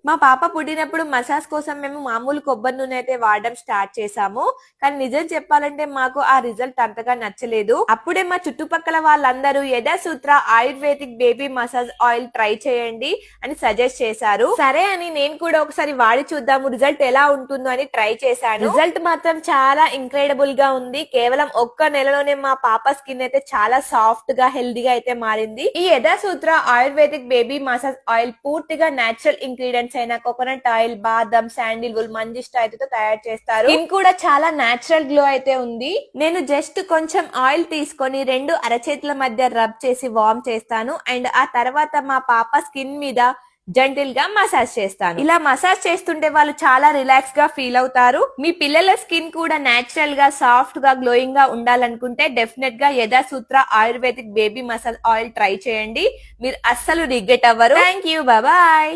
మా పాప పుట్టినప్పుడు మసాజ్ కోసం మేము మామూలు కొబ్బరి నూనె అయితే వాడడం స్టార్ట్ చేసాము. కానీ నిజం చెప్పాలంటే మాకు ఆ రిజల్ట్ అంతగా నచ్చలేదు. అప్పుడే మా చుట్టుపక్కల వాళ్ళందరూ Yathasutra Ayurvedic baby massage oil try చేయండి అని సజెస్ట్ చేశారు. సరే అని నేను కూడా ఒకసారి వాడి చూద్దాము రిజల్ట్ ఎలా ఉంటుందో అని ట్రై చేశాను. రిజల్ట్ మాత్రం చాలా ఇంక్రెడిబుల్ గా ఉంది. కేవలం ఒక్క నెలలోనే మా పాప స్కిన్ అయితే చాలా సాఫ్ట్ గా హెల్దీగా అయితే మారింది. ఈ యథాసూత్ర ఆయుర్వేదిక్ బేబీ మసాజ్ ఆయిల్ పూర్తిగా నేచురల్ ఇంగ్రీడియంట్స్ అయినా కోకోనట్ ఆయిల్, బాదం, శాండిల్ వుల్, మంజిష్ట అయితే తయారు చేస్తారు. స్కిన్ కూడా చాలా నేచురల్ గ్లో అయితే ఉంది. నేను జస్ట్ కొంచెం ఆయిల్ తీసుకొని 2 అరచేతుల మధ్య రబ్ చేసి వార్మ్ చేస్తాను. అండ్ ఆ తర్వాత మా పాప స్కిన్ మీద జెంటిల్ గా మసాజ్ చేస్తాను. ఇలా మసాజ్ చేస్తుంటే వాళ్ళు చాలా రిలాక్స్ గా ఫీల్ అవుతారు. మీ పిల్లల స్కిన్ కూడా నేచురల్ గా సాఫ్ట్ గా గ్లోయింగ్ గా ఉండాలనుకుంటే డెఫినెట్ గా Yathasutra Ayurvedic baby massage oil try చేయండి. మీరు అస్సలు రిగ్రెట్ అవ్వరు. Thank you, bye.